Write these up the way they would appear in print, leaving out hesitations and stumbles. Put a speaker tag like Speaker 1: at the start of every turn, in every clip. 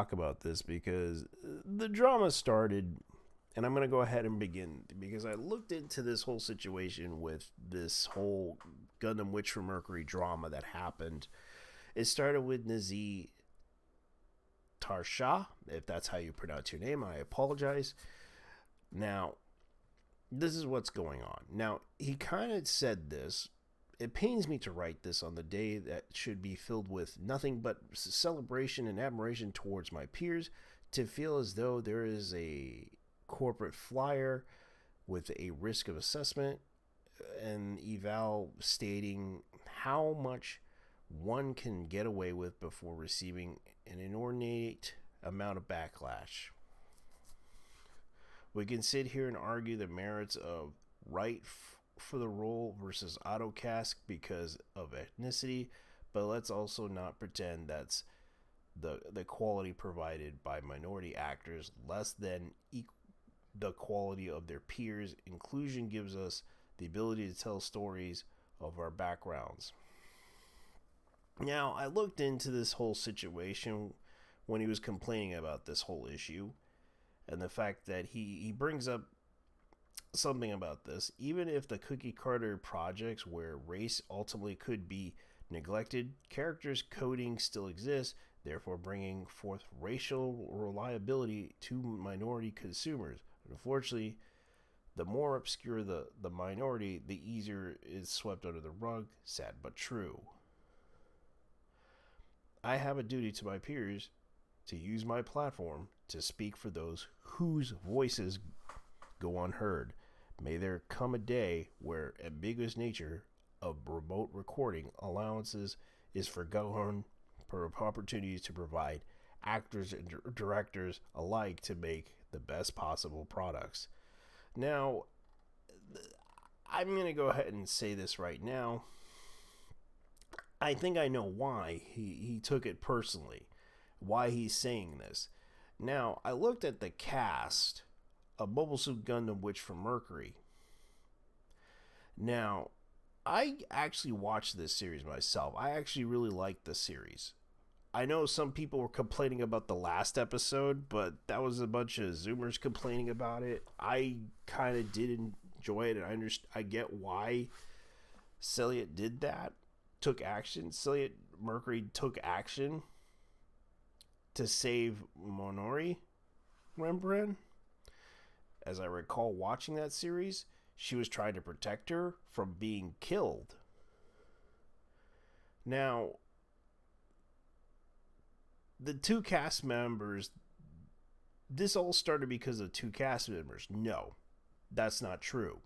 Speaker 1: talk about this because the drama started, and I'm going to go ahead and begin because I looked into this whole situation with this whole Gundam Witch from Mercury drama that happened. It started with Nazeeh Tarsha, if that's how you pronounce your name. I apologize. Now, this is what's going on. Now, he kind of said this. It pains me to write this on the day that should be filled with nothing but celebration and admiration towards my peers, to feel as though there is a corporate flyer with a risk of assessment and eval stating how much one can get away with before receiving an inordinate amount of backlash. We can sit here and argue the merits of right for the role versus autocast because of ethnicity, but let's also not pretend that's the quality provided by minority actors less than the quality of their peers. Inclusion gives us the ability to tell stories of our backgrounds. Now, I looked into this whole situation when he was complaining about this whole issue and the fact that he brings up something about this. Even if the cookie cutter projects where race ultimately could be neglected, characters coding still exists, therefore bringing forth racial reliability to minority consumers. Unfortunately, the more obscure the minority, the easier is swept under the rug. Sad but true. I have a duty to my peers to use my platform to speak for those whose voices go unheard. May there come a day where ambiguous nature of remote recording allowances is forgotten for opportunities to provide actors and directors alike to make the best possible products. Now, I'm going to go ahead and say this right now. I think I know why he took it personally, why he's saying this. Now, I looked at the cast of Mobile Suit Gundam Witch from Mercury. Now, I actually watched this series myself. I actually really liked the series. I know some people were complaining about the last episode, but that was a bunch of Zoomers complaining about it. I kind of did enjoy it, and I get why Celiot did that. Took action. Celiot Mercury took action to save Monori Rembrandt. As I recall watching that series, she was trying to protect her from being killed. Now, the two cast members, this all started because of two cast members. No, that's not true.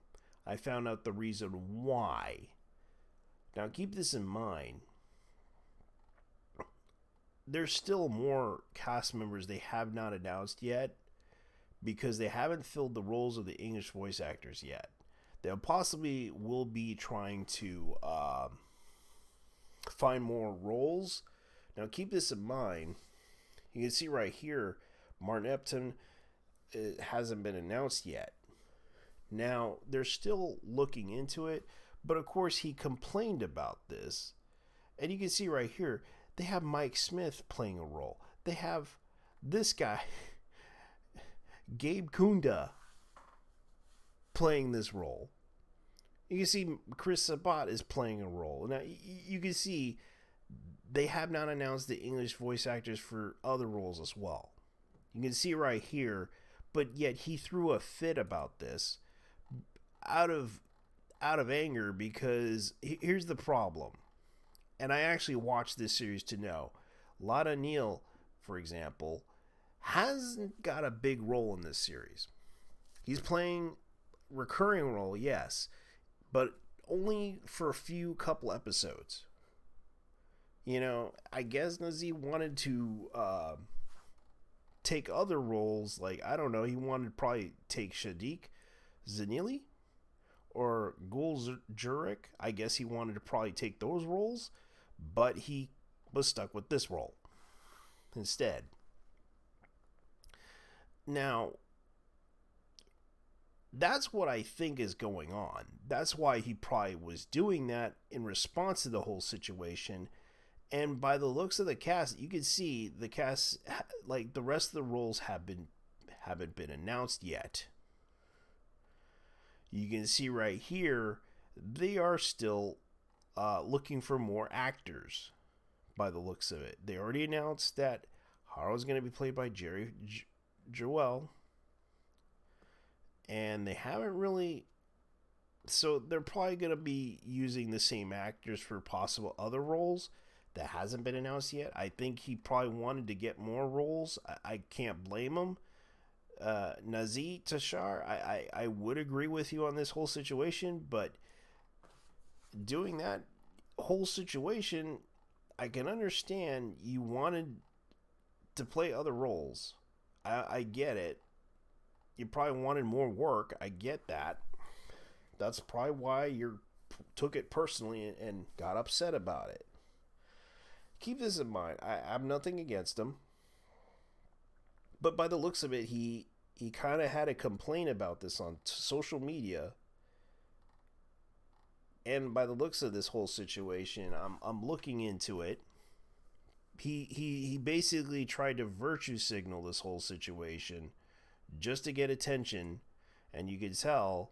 Speaker 1: I found out the reason why. Now, keep this in mind. There's still more cast members they have not announced yet because they haven't filled the roles of the English voice actors yet. They possibly will be trying to find more roles. Now, keep this in mind. You can see right here, Martin Epton hasn't been announced yet. Now, they're still looking into it, but of course, he complained about this. And you can see right here, they have Mike Smith playing a role. They have this guy, Gabe Kunda, playing this role. You can see Chris Sabat is playing a role. Now, you can see they have not announced the English voice actors for other roles as well. You can see right here, but yet he threw a fit about this out of anger because here's the problem. And I actually watched this series to know. Lada Neal, for example, hasn't got a big role in this series. He's playing recurring role, yes, but only for a couple episodes. You know, I guess Nazeeh wanted to take other roles, like, I don't know, he wanted to probably take Shadiq Zanili or Gul Jurek. I guess he wanted to probably take those roles, but he was stuck with this role instead. Now, that's what I think is going on. That's why he probably was doing that in response to the whole situation. And by the looks of the cast, you can see the cast, like the rest of the roles haven't been announced yet. You can see right here, they are still looking for more actors. By the looks of it, they already announced that Haru's going to be played by Jerry Joel, and they haven't really. So they're probably going to be using the same actors for possible other roles that hasn't been announced yet. I think he probably wanted to get more roles. I can't blame him. Nazeeh Tarsha, I would agree with you on this whole situation, but doing that whole situation, I can understand you wanted to play other roles. I get it. You probably wanted more work. I get that. That's probably why you took it personally and got upset about it. Keep this in mind. I have nothing against him. But by the looks of it, he kind of had a complaint about this on social media. And by the looks of this whole situation, I'm looking into it. He basically tried to virtue signal this whole situation just to get attention, and you could tell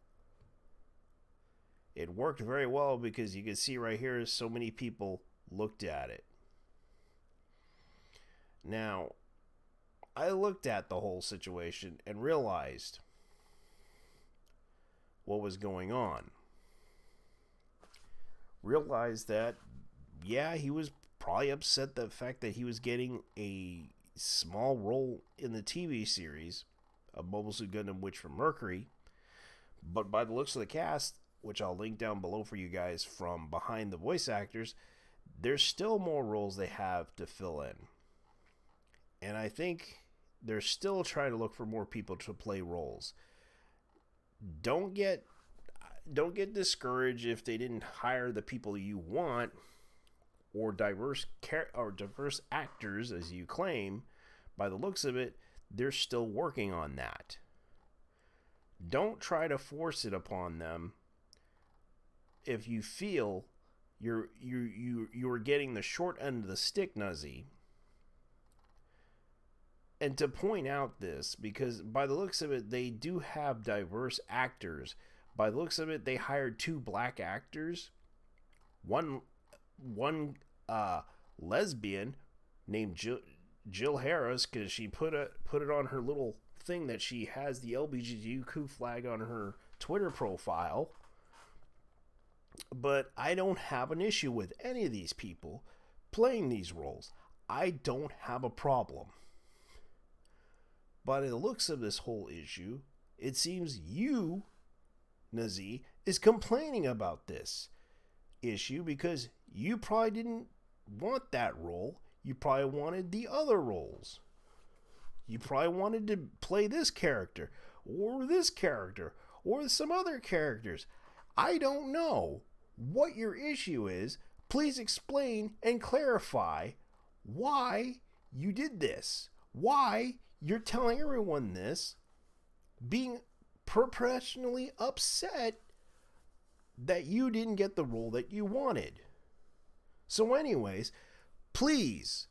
Speaker 1: it worked very well because you can see right here so many people looked at it. Now, I looked at the whole situation and realized what was going on. Realized that, yeah, he was probably upset the fact that he was getting a small role in the TV series of Mobile Suit Gundam Witch from Mercury. But by the looks of the cast, which I'll link down below for you guys from behind the voice actors, there's still more roles they have to fill in. And I think they're still trying to look for more people to play roles. Don't get discouraged if they didn't hire the people you want, or diverse actors as you claim. By the looks of it, they're still working on that. Don't try to force it upon them if you feel you're getting the short end of the stick, Nazeeh. And to point out this, because by the looks of it, they do have diverse actors. By the looks of it, they hired 2 black actors, one lesbian named Jill Harris, because she put it on her little thing that she has the LGBTQ flag on her Twitter profile. But I don't have an issue with any of these people playing these roles. I don't have a problem. By the looks of this whole issue, it seems you, Nazeeh, is complaining about this issue because you probably didn't want that role. You probably wanted the other roles. You probably wanted to play this character or some other characters. I don't know what your issue is. Please explain and clarify why you did this. Why you're telling everyone this, being professionally upset that you didn't get the role that you wanted. So anyways, please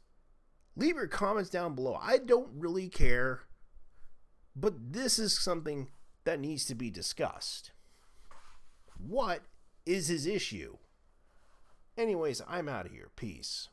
Speaker 1: leave your comments down below. I don't really care, but this is something that needs to be discussed. What is his issue? Anyways, I'm out of here. Peace.